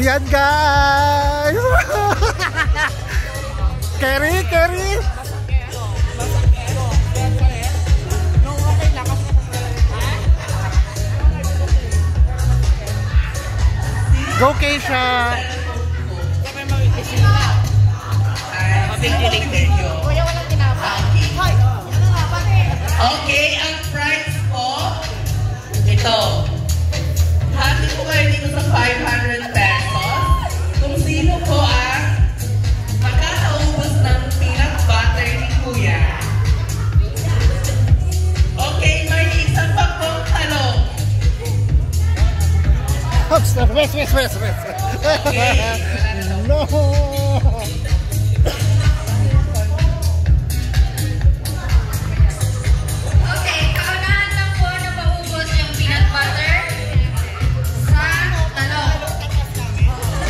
Ayan guys! Kerry! Go Keisha! Kuya, walang tinapay. Okay, ang price ko, ito. Hati ko kayo dito sa 500 pesos. Kung sino po ang makakaubos ng peanut butter ni Kuya. Okay, may isa pa pong talong. Rest. Okay, No! Okay, kaunahan lang po na maubos yung peanut butter sa talong.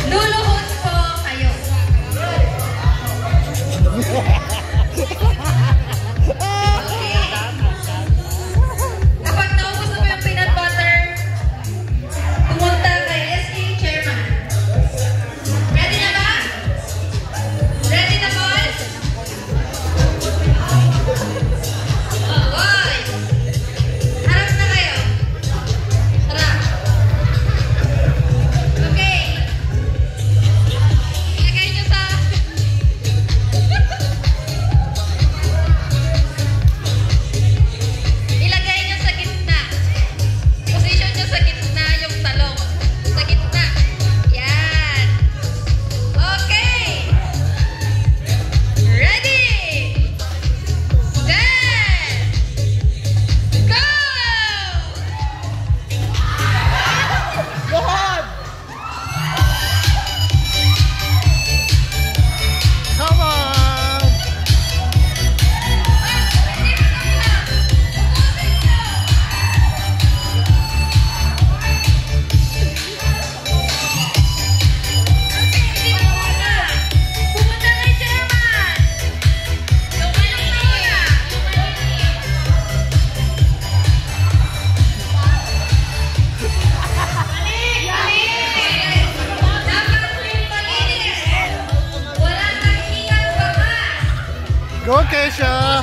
Luluhod po kayo. Okay. Kapag naubos na po yung peanut butter, pumunta kay SK Chairman. Ready na ba? Ready na boys? Boys! Harap na kayo. Harap. Okay. Ilagay nyo sa... Ilagay nyo sa gitna. Position nyo sa gitna yung talong. Sa gitna. Yan. Okay. Ready? Set. Go! God! Come on! Pumunta kay Chairman. Lumayo na una. Balik! Dapat yung malinis. Wala nang hingal pa. Go Keisha!